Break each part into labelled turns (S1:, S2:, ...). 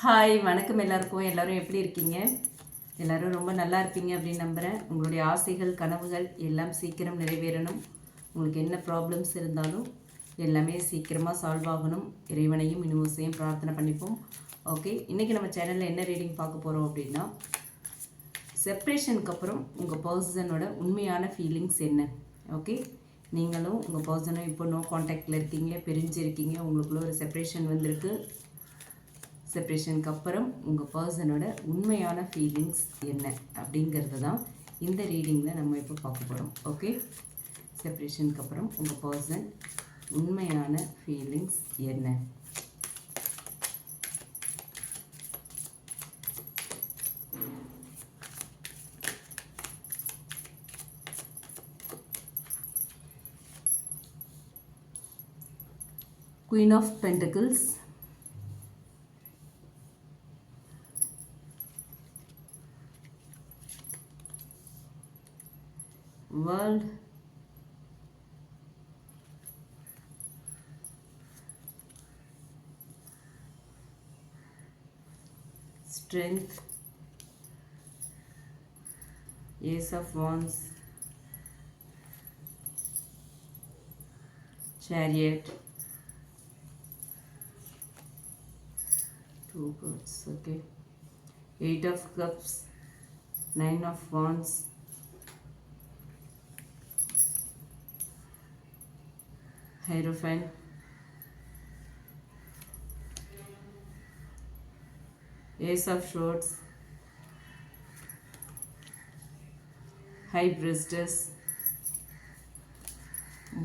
S1: Hi வணக்கம் எல்லாருக்கும். எல்லோரும் எப்படி இருக்கீங்க? எல்லோரும் ரொம்ப நல்லா இருப்பீங்க அப்படின்னு நம்புகிறேன். உங்களுடைய ஆசைகள் கனவுகள் எல்லாம் சீக்கிரம் நிறைவேறணும். உங்களுக்கு என்ன ப்ராப்ளம்ஸ் இருந்தாலும் எல்லாமே சீக்கிரமாக சால்வ் ஆகணும். இறைவனையும் யூனிவர்ஸையும் பிரார்த்தனை பண்ணிப்போம். ஓகே, இன்றைக்கி நம்ம சேனலில் என்ன ரீடிங் பார்க்க போகிறோம் அப்படின்னா, செப்ரேஷனுக்கு அப்புறம் உங்கள் பர்சனோட உண்மையான ஃபீலிங்ஸ் என்ன? ஓகே, நீங்களும் உங்கள் பர்சனும் இப்போ நோ காண்டாக்டில் இருக்கீங்க, பிரிஞ்சிருக்கீங்க, உங்களுக்குள்ள ஒரு செப்ரேஷன் வந்திருக்கு. செப்ரேஷனுக்கு அப்புறம் உங்கள் பர்சனோட உண்மையான ஃபீலிங்ஸ் என்ன அப்படிங்கிறது தான் இந்த ரீடிங்கில் நம்ம இப்போ பார்க்க போகிறோம். ஓகே, செப்ரேஷனுக்கு அப்புறம் உங்கள் பர்சன் உண்மையான ஃபீலிங்ஸ் என்ன? Queen of Pentacles, World, Strength, Ace of Wands, Chariot, two cards. Okay, Eight of Cups, Nine of Wands, Hierophant, Ace of Swords, High Priestess,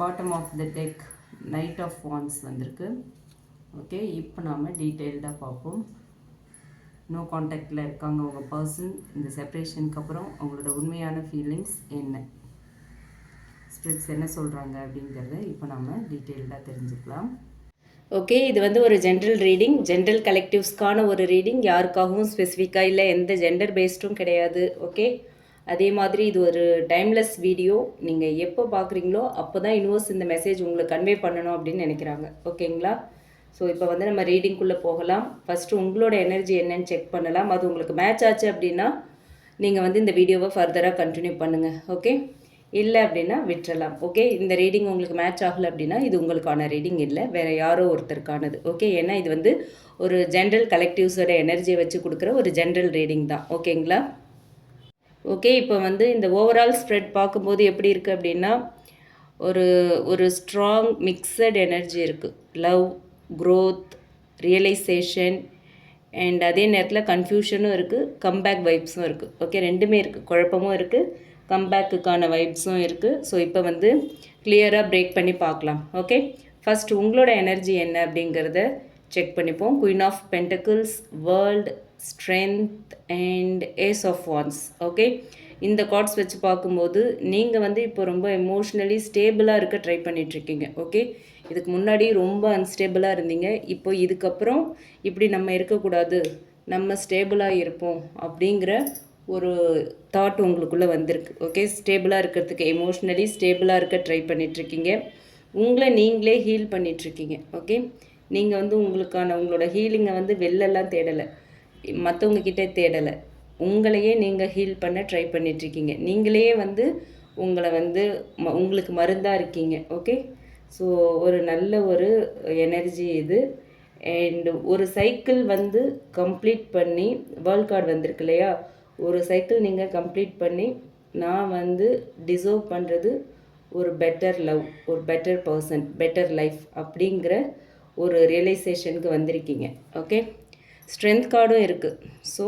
S1: bottom of the deck, Knight of Wands வந்திருக்கு. Okay, இப்போ நாம் டீட்டெயில்டாக பார்ப்போம். No காண்டாக்டில் இருக்காங்க உங்கள் person. இந்த செப்ரேஷனுக்கு அப்புறம் அவங்களோட உண்மையான ஃபீலிங்ஸ் என்ன, ஸ்பிரிட்ஸ் என்ன சொல்கிறாங்க அப்படிங்கிறத இப்போ நம்ம டீட்டெயில்டாக தெரிஞ்சுக்கலாம். ஓகே, இது வந்து ஒரு ஜென்ரல் ரீடிங், ஜென்ரல் கலெக்டிவ்ஸ்க்கான ஒரு ரீடிங். யாருக்காகவும் ஸ்பெசிஃபிக்காக இல்லை, எந்த ஜெண்டர் பேஸ்டும் கிடையாது. ஓகே, அதே மாதிரி இது ஒரு டைம்லெஸ் வீடியோ. நீங்கள் எப்போ பார்க்குறீங்களோ அப்போ தான் யூனிவர்ஸ் இந்த மெசேஜ் உங்களுக்கு கன்வே பண்ணணும் அப்படின்னு நினைக்கிறாங்க. ஓகேங்களா? ஸோ இப்போ வந்து நம்ம ரீடிங்குள்ளே போகலாம். ஃபஸ்ட்டு உங்களோட எனர்ஜி என்னன்னு செக் பண்ணலாம். அது உங்களுக்கு மேட்ச் ஆச்சு அப்படின்னா நீங்கள் வந்து இந்த வீடியோவை ஃபர்தராக கண்டினியூ பண்ணுங்கள். ஓகே, இல்லை அப்படின்னா விட்டுறலாம். ஓகே, இந்த ரீடிங் உங்களுக்கு மேட்ச் ஆகலை அப்படின்னா இது உங்களுக்கான ரீடிங் இல்லை, வேறு யாரோ ஒருத்தருக்கானது. ஓகே, ஏன்னா இது வந்து ஒரு ஜென்ரல் கலெக்டிவ்ஸோட எனர்ஜியை வச்சு கொடுக்குற ஒரு ஜென்ரல் ரீடிங் தான். ஓகேங்களா? ஓகே, இப்போ வந்து இந்த ஓவரால் ஸ்ப்ரெட் பார்க்கும்போது எப்படி இருக்குது அப்படின்னா, ஒரு ஒரு ஸ்ட்ராங் மிக்சட் எனர்ஜி இருக்குது. லவ், க்ரோத், ரியலைசேஷன் அண்ட் அதே நேரத்தில் கன்ஃபியூஷனும் இருக்குது, கம்பேக் வைப்ஸும் இருக்குது. ஓகே, ரெண்டுமே இருக்குது. குழப்பமும் இருக்குது, கம்பேக்குக்கான வைப்ஸும் இருக்குது. ஸோ இப்போ வந்து கிளியராக பிரேக் பண்ணி பார்க்கலாம். ஓகே, ஃபஸ்ட் உங்களோட எனர்ஜி என்ன அப்படிங்கிறத செக் பண்ணிப்போம். Queen of pentacles, world, strength and ace of wands. Okay, இந்த கார்ட்ஸ் வச்சு பார்க்கும்போது நீங்கள் வந்து இப்போ ரொம்ப எமோஷ்னலி ஸ்டேபிளாக இருக்க ட்ரை பண்ணிகிட்ருக்கீங்க. ஓகே, இதுக்கு முன்னாடி ரொம்ப அன்ஸ்டேபிளாக இருந்தீங்க. இப்போ இதுக்கப்புறம் இப்படி நம்ம இருக்கக்கூடாது, நம்ம ஸ்டேபிளாக இருப்போம் அப்படிங்கிற ஒரு தாட் உங்களுக்குள்ளே வந்திருக்கு. ஓகே, ஸ்டேபிளாக இருக்கிறதுக்கு, எமோஷ்னலி ஸ்டேபிளாக இருக்க ட்ரை பண்ணிகிட்ருக்கீங்க. உங்களை நீங்களே ஹீல் பண்ணிகிட்ருக்கீங்க. ஓகே, நீங்கள் வந்து உங்களோட ஹீலிங்கை வந்து வெளிலலாம் தேடலை, மற்றவங்க கிட்டே தேடலை, உங்களையே நீங்கள் ஹீல் பண்ண ட்ரை பண்ணிகிட்ருக்கீங்க. நீங்களே வந்து உங்களை வந்து உங்களுக்கு மருந்தாக இருக்கீங்க. ஓகே, ஸோ ஒரு நல்ல ஒரு எனர்ஜி இது. அண்ட் ஒரு சைக்கிள் வந்து கம்ப்ளீட் பண்ணி, வேர்ல்ட் கார்டு வந்திருக்கு இல்லையா, ஒரு சைக்கிள் நீங்கள் கம்ப்ளீட் பண்ணி நான் வந்து டிசர்வ் பண்ணுறது ஒரு பெட்டர் லவ், ஒரு பெட்டர் பர்சன், பெட்டர் லைஃப் அப்படிங்கிற ஒரு ரியலைசேஷனுக்கு வந்திருக்கீங்க. ஓகே, ஸ்ட்ரென்த் கார்டும் இருக்குது. ஸோ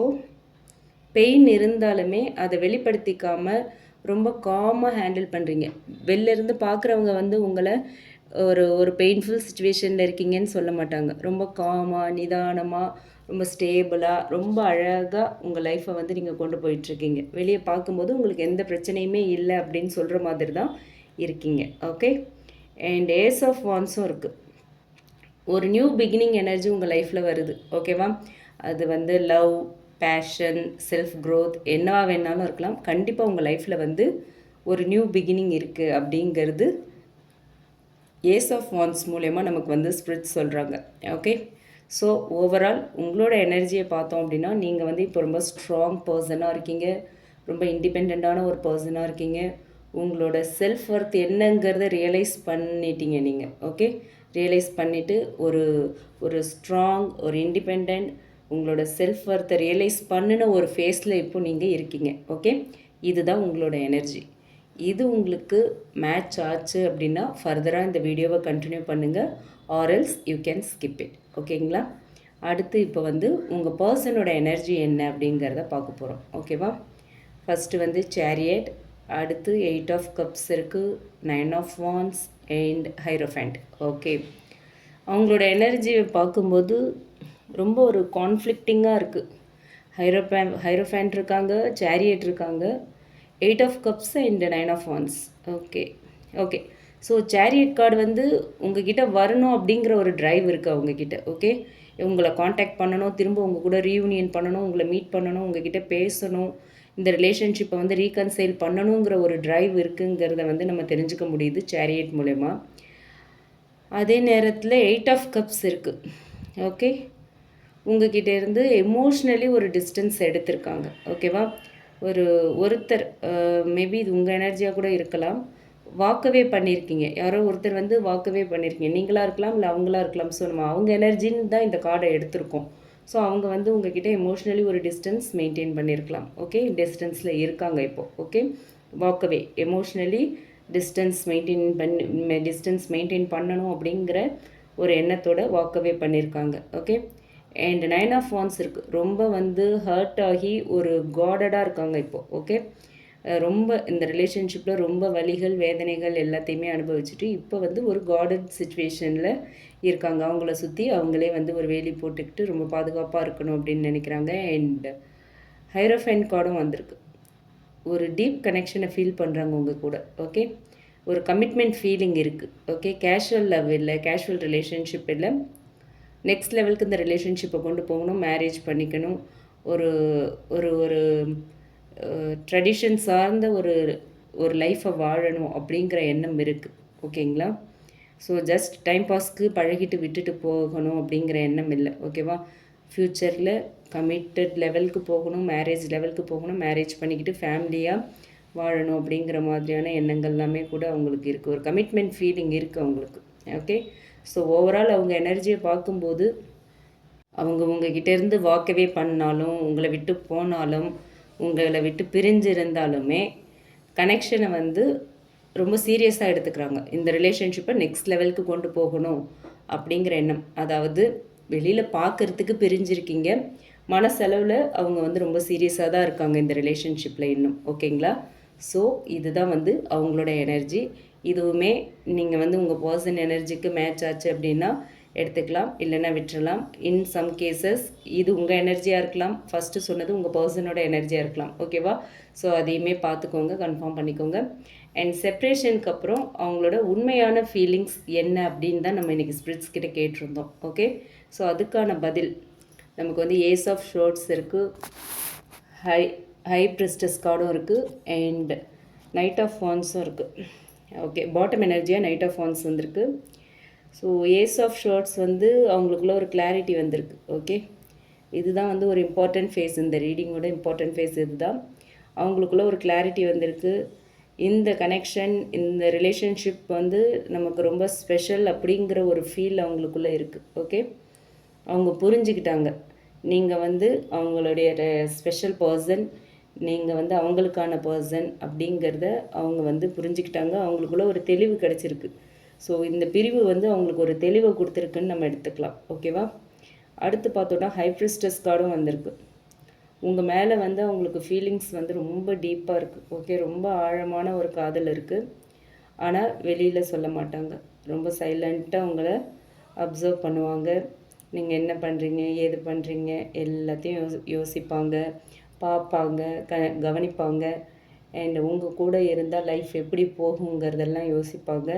S1: பெயின் இருந்தாலுமே அதை வெளிப்படுத்திக்காமல் ரொம்ப காமாக ஹேண்டில் பண்ணுறீங்க. வெளிலேருந்து பார்க்குறவங்க வந்து உங்களை ஒரு பெயின்ஃபுல் சுச்சுவேஷனில் இருக்கீங்கன்னு சொல்ல மாட்டாங்க. ரொம்ப காமாக, நிதானமாக, ரொம்ப ஸ்டேபிளாக, ரொம்ப அழகாக உங்கள் லைஃப்பை வந்து நீங்கள் கொண்டு போயிட்டுருக்கீங்க. வெளியே பார்க்கும்போது உங்களுக்கு எந்த பிரச்சனையுமே இல்லை அப்படின்னு சொல்கிற மாதிரி தான் இருக்கீங்க. ஓகே, அண்ட் ஏஸ் ஆஃப் வான்ஸும் இருக்குது. ஒரு நியூ பிகினிங் எனர்ஜி உங்கள் லைஃப்பில் வருது. ஓகேவா? அது வந்து லவ், பேஷன், செல்ஃப் க்ரோத் என்னவா வேணாலும் இருக்கலாம். கண்டிப்பாக உங்கள் லைஃப்பில் வந்து ஒரு நியூ பிகினிங் இருக்குது அப்படிங்கிறது ஏஸ் ஆஃப் வான்ஸ் மூலயமா நமக்கு வந்து ஸ்பிரிட் சொல்கிறாங்க. ஓகே, ஸோ ஓவரால் உங்களோட எனர்ஜியை பார்த்தோம் அப்படின்னா நீங்கள் வந்து இப்போ ரொம்ப ஸ்ட்ராங் பர்சனாக இருக்கீங்க, ரொம்ப இண்டிபெண்ட்டான ஒரு பர்சனாக இருக்கீங்க. உங்களோட செல்ஃப் ஒர்த் என்னங்கிறத ரியலைஸ் பண்ணிட்டீங்க நீங்கள். ஓகே, ரியலைஸ் பண்ணிவிட்டு ஒரு ஒரு ஸ்ட்ராங், ஒரு இண்டிபெண்ட், உங்களோட செல்ஃப் ஒர்த்தை ரியலைஸ் பண்ணின ஒரு ஃபேஸில் இப்போ நீங்கள் இருக்கீங்க. ஓகே, இதுதான் உங்களோட எனர்ஜி. இது உங்களுக்கு மேட்ச் ஆச்சு அப்படின்னா ஃபர்தராக இந்த வீடியோவை கண்டினியூ பண்ணுங்கள், ஆர்எல்ஸ் யூ கேன் ஸ்கிப் இட். ஓகேங்களா? அடுத்து இப்போ வந்து உங்கள் பர்சனோட எனர்ஜி என்ன அப்படிங்கிறத பார்க்க போகிறோம். ஓகேவா? ஃபஸ்ட்டு வந்து சேரியட், அடுத்து 8 ஆஃப் கப்ஸ் இருக்குது, 9 ஆஃப் வான்ஸ் அண்ட் ஹைரோஃபேண்ட். ஓகே, அவங்களோட எனர்ஜியை பார்க்கும்போது ரொம்ப ஒரு கான்ஃப்ளிக்டிங்காக இருக்குது. ஹைரோஃபேண்ட் இருக்காங்க, சேரியட் இருக்காங்க, 8 of cups and 9 of wands. Okay okay, so chariot card வந்து உங்ககிட்ட வரணும் அப்படிங்கிற ஒரு ட்ரைவ் இருக்குது அவங்கக்கிட்ட. ஓகே, உங்களை காண்டாக்ட் பண்ணணும், திரும்ப உங்கள் கூட ரீயூனியன் பண்ணணும், உங்களை மீட் பண்ணணும், உங்ககிட்ட பேசணும், இந்த ரிலேஷன்ஷிப்பை வந்து ரீகன்சைல் பண்ணணுங்கிற ஒரு ட்ரைவ் இருக்குங்கிறத வந்து நம்ம தெரிஞ்சுக்க முடியுது சேரியட் மூலமா. அதே நேரத்தில் 8 ஆஃப் கப்ஸ் இருக்குது. ஓகே, உங்ககிட்ட இருந்து எமோஷ்னலி ஒரு டிஸ்டன்ஸ் எடுத்திருக்காங்க. ஓகேவா? ஒருத்தர் மேபி இது உங்கள் எனர்ஜியாக கூட இருக்கலாம், வாக்கவே பண்ணியிருக்கீங்க. யாரோ ஒருத்தர் வந்து வாக்கவே பண்ணியிருக்கீங்க. நீங்களாக இருக்கலாம், இல்லை அவங்களா இருக்கலாம். ஸோ நம்ம அவங்க எனர்ஜின்னு தான் இந்த கார்டை எடுத்திருக்கோம். ஸோ அவங்க வந்து உங்ககிட்ட எமோஷ்னலி ஒரு டிஸ்டன்ஸ் மெயின்டைன் பண்ணியிருக்கலாம். ஓகே, டிஸ்டன்ஸில் இருக்காங்க இப்போது. ஓகே, வாக்கவே, எமோஷ்னலி டிஸ்டன்ஸ் மெயின்டைன் பண்ணணும் அப்படிங்கிற ஒரு எண்ணத்தோட வாக்கவே பண்ணியிருக்காங்க. ஓகே, அண்ட் 9 ஆஃப் வான்ஸ் இருக்குது. ரொம்ப வந்து ஹர்ட் ஆகி ஒரு காடடாக இருக்காங்க இப்போது. ஓகே, ரொம்ப இந்த ரிலேஷன்ஷிப்பில் ரொம்ப வலிகள், வேதனைகள் எல்லாத்தையுமே அனுபவிச்சுட்டு இப்போ வந்து ஒரு காடட் சுச்சுவேஷனில் இருக்காங்க. அவங்கள சுற்றி அவங்களே வந்து ஒரு வேலி போட்டுக்கிட்டு ரொம்ப பாதுகாப்பாக இருக்கணும் அப்படின்னு நினைக்கிறாங்க. அண்ட் ஹைரோஃபேண்ட் கார்டும் வந்திருக்கு. ஒரு டீப் கனெக்ஷனை ஃபீல் பண்ணுறாங்க உங்கள் கூட. ஓகே, ஒரு கமிட்மெண்ட் ஃபீலிங் இருக்குது. ஓகே, கேஷுவல் லவ் இல்லை, கேஷுவல் ரிலேஷன்ஷிப் இல்லை, நெக்ஸ்ட் லெவலுக்கு இந்த ரிலேஷன்ஷிப்பை கொண்டு போகணும், மேரேஜ் பண்ணிக்கணும், ஒரு ஒரு ஒரு ட்ரெடிஷன் சார்ந்த ஒரு ஒரு லைஃப்பை வாழணும் அப்படிங்கிற எண்ணம் இருக்குது. ஓகேங்களா? ஸோ ஜஸ்ட் டைம் பாஸ்க்கு பழகிட்டு விட்டுட்டு போகணும் அப்படிங்கிற எண்ணம் இல்லை. ஓகேவா? ஃப்யூச்சரில் கமிட்டட் லெவலுக்கு போகணும், மேரேஜ் லெவலுக்கு போகணும், மேரேஜ் பண்ணிக்கிட்டு ஃபேமிலியாக வாழணும் அப்படிங்கிற மாதிரியான எண்ணங்கள் எல்லாமே கூட அவங்களுக்கு இருக்குது. ஒரு கமிட்மெண்ட் ஃபீலிங் இருக்குது அவங்களுக்கு. ஓகே, ஸோ ஓவரால் அவங்க எனர்ஜியை பார்க்கும்போது அவங்க உங்ககிட்டேருந்து வாக்கவே பண்ணாலும், உங்களை விட்டு போனாலும், உங்களை விட்டு பிரிஞ்சிருந்தாலுமே கனெக்ஷனை வந்து ரொம்ப சீரியஸாக எடுத்துக்கிறாங்க. இந்த ரிலேஷன்ஷிப்பை நெக்ஸ்ட் லெவலுக்கு கொண்டு போகணும் அப்படிங்கிற எண்ணம். அதாவது வெளியில் பார்க்குறதுக்கு பிரிஞ்சிருக்கீங்க, மனசளவில் அவங்க வந்து ரொம்ப சீரியஸாக தான் இருக்காங்க இந்த ரிலேஷன்ஷிப்பில் இன்னும். ஓகேங்களா? ஸோ இதுதான் வந்து அவங்களோட எனர்ஜி. இதுவுமே நீங்கள் வந்து உங்கள் பர்சன் எனர்ஜிக்கு மேட்ச் ஆச்சு அப்படின்னா எடுத்துக்கலாம், இல்லைன்னா விட்டுறலாம். இன் சம் கேசஸ் இது உங்கள் எனர்ஜியாக இருக்கலாம், ஃபஸ்ட்டு சொன்னது உங்கள் பர்சனோட எனர்ஜியாக இருக்கலாம். ஓகேவா? ஸோ அதையுமே பார்த்துக்கோங்க, கன்ஃபார்ம் பண்ணிக்கோங்க. அண்ட் செப்ரேஷனுக்கு அப்புறம் அவங்களோட உண்மையான ஃபீலிங்ஸ் என்ன அப்படின்னு தான் நம்ம இன்றைக்கி ஸ்பிரிட்ஸ் கிட்ட கேட்டிருந்தோம். ஓகே, ஸோ அதுக்கான பதில் நமக்கு வந்து ஏஸ் ஆஃப் ஷோர்ட்ஸ் இருக்குது, ஹை பிரிஸ்டஸ் கார்டும் இருக்குது, அண்ட் நைட் ஆஃப் வான்ஸும் இருக்குது. ஓகே, பாட்டம் எனர்ஜியாக நைட் ஆஃப் வான்ஸ் வந்திருக்கு. ஸோ ஏஸ் ஆஃப் ஷார்ட்ஸ் வந்து அவங்களுக்குள்ள ஒரு கிளாரிட்டி வந்திருக்கு. ஓகே, இதுதான் வந்து ஒரு இம்பார்ட்டண்ட் ஃபேஸ், இந்த ரீடிங்கோட இம்பார்ட்டண்ட் ஃபேஸ் இது தான். அவங்களுக்குள்ள ஒரு கிளாரிட்டி வந்திருக்கு. இந்த கனெக்ஷன், இந்த ரிலேஷன்ஷிப் வந்து நமக்கு ரொம்ப ஸ்பெஷல் அப்படிங்கிற ஒரு ஃபீல் அவங்களுக்குள்ளே இருக்குது. ஓகே, அவங்க புரிஞ்சுக்கிட்டாங்க நீங்கள் வந்து அவங்களுடைய ஸ்பெஷல் பர்சன், நீங்கள் வந்து அவங்களுக்கான பர்சன் அப்படிங்கிறத அவங்க வந்து புரிஞ்சுக்கிட்டாங்க. அவங்களுக்குள்ள ஒரு தெளிவு கிடச்சிருக்கு. ஸோ இந்த பிரிவு வந்து அவங்களுக்கு ஒரு தெளிவை கொடுத்துருக்குன்னு நம்ம எடுத்துக்கலாம். ஓகேவா? அடுத்து பார்த்தோன்னா ஹை பிரிஸ்டஸ் கார்டும் வந்திருக்கு. உங்கள் மேலே வந்து அவங்களுக்கு ஃபீலிங்ஸ் வந்து ரொம்ப டீப்பாக இருக்குது. ஓகே, ரொம்ப ஆழமான ஒரு காதல் இருக்குது. ஆனால் வெளியில் சொல்ல மாட்டாங்க, ரொம்ப சைலண்ட்டாக அவங்கள அப்சர்வ் பண்ணுவாங்க. நீங்கள் என்ன பண்ணுறீங்க, ஏது பண்ணுறீங்க எல்லாத்தையும் யோசிப்பாங்க, பார்ப்பாங்க, கவனிப்பாங்க. அண்ட் உங்கள் கூட இருந்தால் லைஃப் எப்படி போகுங்கிறதெல்லாம் யோசிப்பாங்க.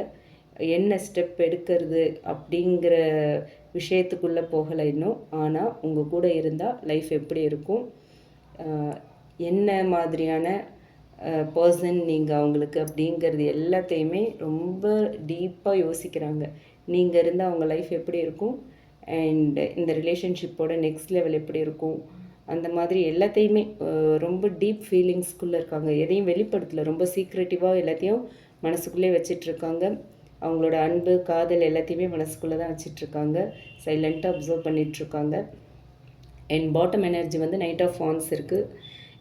S1: என்ன ஸ்டெப் எடுக்கிறது அப்படிங்கிற விஷயத்துக்குள்ளே போகலை இன்னும். ஆனால் உங்கள் கூட இருந்தால் லைஃப் எப்படி இருக்கும், என்ன மாதிரியான பர்சன் நீங்கள் அவங்களுக்கு அப்படிங்கிறது எல்லாத்தையுமே ரொம்ப டீப்பாக யோசிக்கிறாங்க. நீங்கள் இருந்தால் அவங்க லைஃப் எப்படி இருக்கும், அண்ட் இந்த ரிலேஷன்ஷிப்போட நெக்ஸ்ட் லெவல் எப்படி இருக்கும் அந்த மாதிரி எல்லாத்தையுமே ரொம்ப டீப் ஃபீலிங்ஸ்குள்ளே இருக்காங்க. எதையும் வெளிப்படுத்தலை, ரொம்ப சீக்ரெட்டிவாக எல்லாத்தையும் மனசுக்குள்ளே வச்சிட்ருக்காங்க. அவங்களோட அன்பு காதல் எல்லாத்தையுமே மனசுக்குள்ளே தான் வச்சிட்ருக்காங்க. சைலண்ட்டாக அப்சர்வ் பண்ணிகிட்ருக்காங்க. அண்ட் பாட்டம் எனர்ஜி வந்து நைட் ஆஃப் வான்ஸ் இருக்குது.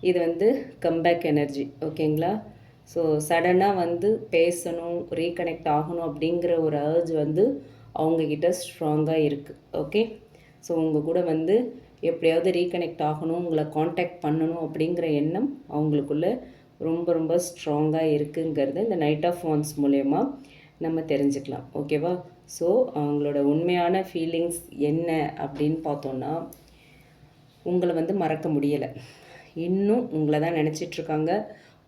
S1: இது வந்து கம்பேக் எனர்ஜி. ஓகேங்களா? ஸோ சடனாக வந்து பேசணும், ரீகனெக்ட் ஆகணும் அப்படிங்கிற ஒரு அர்ஜ் வந்து அவங்கக்கிட்ட ஸ்ட்ராங்காக இருக்குது. ஓகே, ஸோ உங்கள் கூட வந்து எப்படியாவது ரீகனெக்ட் ஆகணும், உங்களை காண்டாக்ட் பண்ணணும் அப்படிங்கிற எண்ணம் அவங்களுக்குள்ள ரொம்ப ரொம்ப ஸ்ட்ராங்காக இருக்குங்கிறது இந்த நைட் ஆஃப் வான்ஸ் மூலயமா நம்ம தெரிஞ்சுக்கலாம். ஓகேவா? ஸோ அவங்களோட உண்மையான ஃபீலிங்ஸ் என்ன அப்படின்னு பார்த்தோன்னா, உங்களை வந்து மறக்க முடியலை, இன்னும் உங்களை தான் நினச்சிட்ருக்காங்க.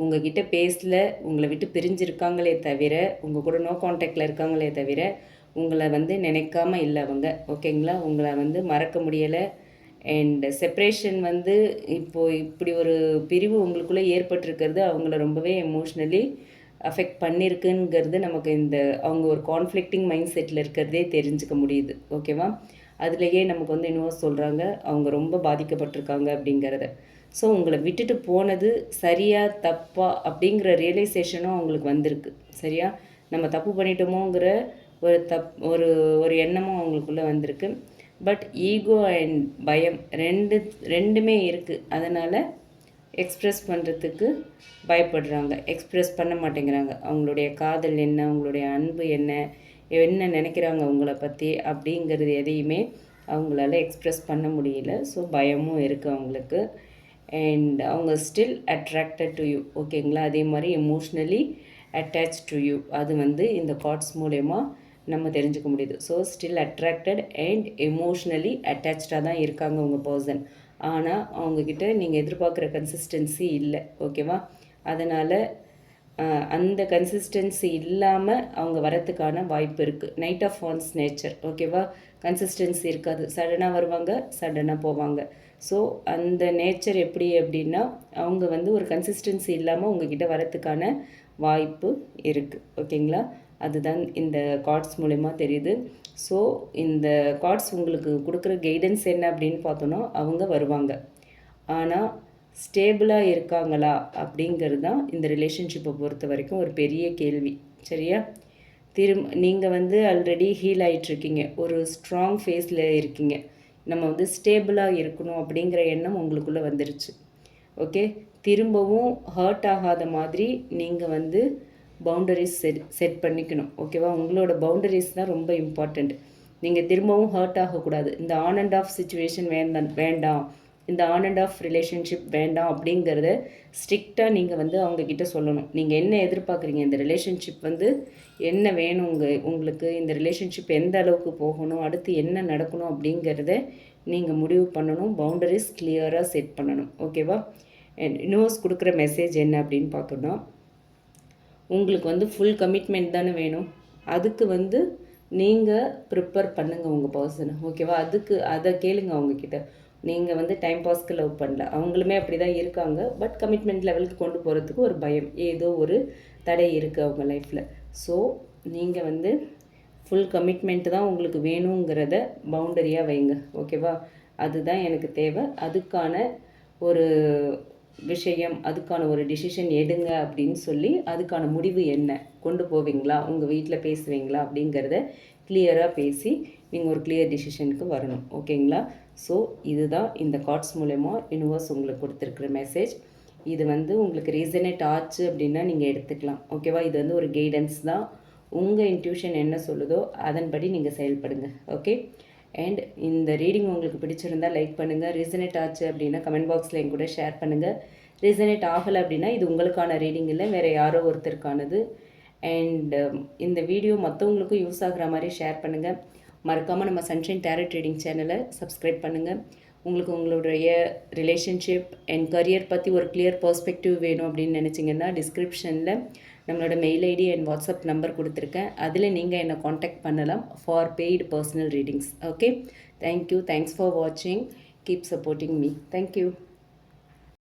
S1: உங்ககிட்ட பேசல, உங்களை விட்டு பிரிஞ்சிருக்காங்களே தவிர, உங்கள் கூட நோ காண்டாக்டில் இருக்காங்களே தவிர உங்களை வந்து நினைக்காம இல்லை அவங்க. ஓகேங்களா? உங்களை வந்து மறக்க முடியலை. அண்ட் செப்ரேஷன் வந்து இப்போது இப்படி ஒரு பிரிவு உங்களுக்குள்ளே ஏற்பட்டிருக்கிறது அவங்கள ரொம்பவே எமோஷ்னலி அஃபெக்ட் பண்ணியிருக்குங்கிறது நமக்கு இந்த அவங்க ஒரு கான்ஃப்ளிக்டிங் மைண்ட் செட்டில் இருக்கிறதே தெரிஞ்சுக்க முடியுது. ஓகேவா? அதுலேயே நமக்கு வந்து யூனிவர்ஸ் சொல்கிறாங்க அவங்க ரொம்ப பாதிக்கப்பட்டிருக்காங்க அப்படிங்கிறத. ஸோ உங்களை விட்டுட்டு போனது சரியா தப்பா அப்படிங்கிற ரியலைசேஷனும் அவங்களுக்கு வந்திருக்கு. சரியா? நம்ம தப்பு பண்ணிட்டோமோங்கிற ஒரு ஒரு எண்ணமும் அவங்களுக்குள்ளே வந்திருக்கு. பட் ஈகோ அண்ட் பயம் ரெண்டுமே இருக்குது. அதனால் எக்ஸ்ப்ரெஸ் பண்ணுறதுக்கு பயப்படுறாங்க, எக்ஸ்ப்ரெஸ் பண்ண மாட்டேங்கிறாங்க. அவங்களுடைய காதல் என்ன, அவங்களுடைய அன்பு என்ன, என்ன நினைக்கிறாங்க அவங்கள பற்றி அப்படிங்கிறது எதையுமே அவங்களால எக்ஸ்ப்ரெஸ் பண்ண முடியல. ஸோ பயமும் இருக்குது அவங்களுக்கு. அண்ட் அவங்க ஸ்டில் அட்ராக்டட் டு யூ. ஓகேங்களா? அதே மாதிரி எமோஷ்னலி அட்டாச் டு யூ. அது வந்து இந்த கார்ட்ஸ் மூலயமா நம்ம தெரிஞ்சுக்க முடியுது. So still attracted and emotionally அட்டாச்சாக தான் இருக்காங்க உங்கள் பர்சன். ஆனால் அவங்கக்கிட்ட நீங்கள் எதிர்பார்க்குற கன்சிஸ்டன்சி இல்லை. ஓகேவா? அதனால் அந்த கன்சிஸ்டன்சி இல்லாமல் அவங்க வரத்துக்கான வாய்ப்பு இருக்குது. Knight of wands nature. ஓகேவா? கன்சிஸ்டன்சி இருக்காது, சடனாக வருவாங்க, சடனாக போவாங்க. ஸோ அந்த நேச்சர் எப்படி அப்படின்னா அவங்க வந்து ஒரு கன்சிஸ்டன்சி இல்லாமல் உங்ககிட்ட வரத்துக்கான வாய்ப்பு இருக்குது. ஓகேங்களா? அதுதான் இந்த கார்ட்ஸ் மூலமா தெரியுது. ஸோ இந்த கார்ட்ஸ் உங்களுக்கு கொடுக்குற கைடன்ஸ் என்ன அப்படின்னு பார்த்தோன்னா அவங்க வருவாங்க. ஆனால் ஸ்டேபிளாக இருக்காங்களா அப்படிங்கிறது தான் இந்த ரிலேஷன்ஷிப்பை பொறுத்த வரைக்கும் ஒரு பெரிய கேள்வி. சரியா? நீங்கள் வந்து ஆல்ரெடி ஹீல் ஆகிட்டுருக்கீங்க, ஒரு ஸ்ட்ராங் ஃபேஸில் இருக்கீங்க. நம்ம வந்து ஸ்டேபிளாக இருக்கணும் அப்படிங்கிற எண்ணம் உங்களுக்குள்ளே வந்துருச்சு. ஓகே, திரும்பவும் ஹர்ட் ஆகாத மாதிரி நீங்கள் வந்து பவுண்டரிஸ் செட் பண்ணிக்கணும். ஓகேவா? உங்களோட பவுண்டரிஸ் தான் ரொம்ப இம்பார்ட்டண்ட். நீங்கள் திரும்பவும் ஹர்ட் ஆகக்கூடாது. இந்த ஆன் அண்ட் ஆஃப் சுச்சுவேஷன் வேண்டாம், இந்த ஆன் அண்ட் ஆஃப் ரிலேஷன்ஷிப் வேண்டாம் அப்படிங்கிறத ஸ்ட்ரிக்டாக நீங்கள் வந்து அவங்கக்கிட்ட சொல்லணும். நீங்கள் என்ன எதிர்பார்க்குறீங்க, இந்த ரிலேஷன்ஷிப் வந்து என்ன வேணும், உங்களுக்கு இந்த ரிலேஷன்ஷிப் எந்த அளவுக்கு போகணும், அடுத்து என்ன நடக்கணும் அப்படிங்கிறத நீங்கள் முடிவு பண்ணணும். பவுண்டரிஸ் கிளியராக செட் பண்ணணும். ஓகேவா? யூனிவர்ஸ் கொடுக்குற மெசேஜ் என்ன அப்படின்னு பார்த்தோன்னா, உங்களுக்கு வந்து ஃபுல் கமிட்மெண்ட் தானே வேணும். அதுக்கு வந்து நீங்கள் ப்ரிப்பேர் பண்ணுங்கள் உங்கள் பர்சனை. ஓகேவா? அதை கேளுங்க அவங்கக்கிட்ட. நீங்கள் வந்து டைம் பாஸ்க்கு லவ் பண்ணல, அவங்களுமே அப்படி தான் இருக்காங்க. பட் கமிட்மெண்ட் லெவலுக்கு கொண்டு போகிறதுக்கு ஒரு பயம், ஏதோ ஒரு தடை இருக்குது அவங்க லைஃப்பில். ஸோ நீங்கள் வந்து ஃபுல் கமிட்மெண்ட் தான் உங்களுக்கு வேணுங்கிறத பவுண்டரியாக வைங்க. ஓகேவா? அதுதான் எனக்கு தேவை, அதுக்கான ஒரு விஷயம், அதுக்கான ஒரு டிசிஷன் எடுங்க அப்படின்னு சொல்லி அதுக்கான முடிவு என்ன கொண்டு போவீங்களா, உங்கள் வீட்டில் பேசுவீங்களா அப்படிங்கிறத கிளியராக பேசி நீங்கள் ஒரு கிளியர் டிசிஷனுக்கு வரணும். ஓகேங்களா? ஸோ இதுதான் இந்த கார்ட்ஸ் மூலமா யூனிவர்ஸ் உங்களுக்கு கொடுத்துருக்குற மெசேஜ். இது வந்து உங்களுக்கு ரீசனேட் ஆச்சு அப்படின்னா நீங்கள் எடுத்துக்கலாம். ஓகேவா? இது வந்து ஒரு கைடன்ஸ் தான். உங்கள் இன்ட்யூஷன் என்ன சொல்லுதோ அதன்படி நீங்கள் செயல்படுங்க. ஓகே? அண்ட் இந்த ரீடிங் உங்களுக்கு பிடிச்சிருந்தால் லைக் பண்ணுங்கள். ரீசனேட் ஆச்சு அப்படின்னா கமெண்ட் பாக்ஸில் என் கூட ஷேர் பண்ணுங்கள். ரீசனேட் ஆகலை அப்படின்னா இது உங்களுக்கான ரீடிங் இல்லை, வேறு யாரோ ஒருத்தருக்கானது. அண்ட் இந்த வீடியோ மற்றவங்களுக்கும் யூஸ் ஆகிற மாதிரி ஷேர் பண்ணுங்கள். மறக்காமல் நம்ம சன்ஷைன் டேரட் ரீடிங் சேனலை சப்ஸ்கிரைப் பண்ணுங்கள். உங்களுக்கு உங்களுடைய ரிலேஷன்ஷிப் அண்ட் கரியர் பற்றி ஒரு கிளியர் பர்ஸ்பெக்டிவ் வேணும் அப்படின்னு நினச்சிங்கன்னா டிஸ்கிரிப்ஷனில் நம்மளோட mail ID and WhatsApp number கொடுத்துருக்கேன். அதில் நீங்கள் என்னை காண்டாக்ட் பண்ணலாம் for paid personal readings. Okay, thank you. Thanks for வாட்சிங். Keep supporting me. தேங்க்யூ.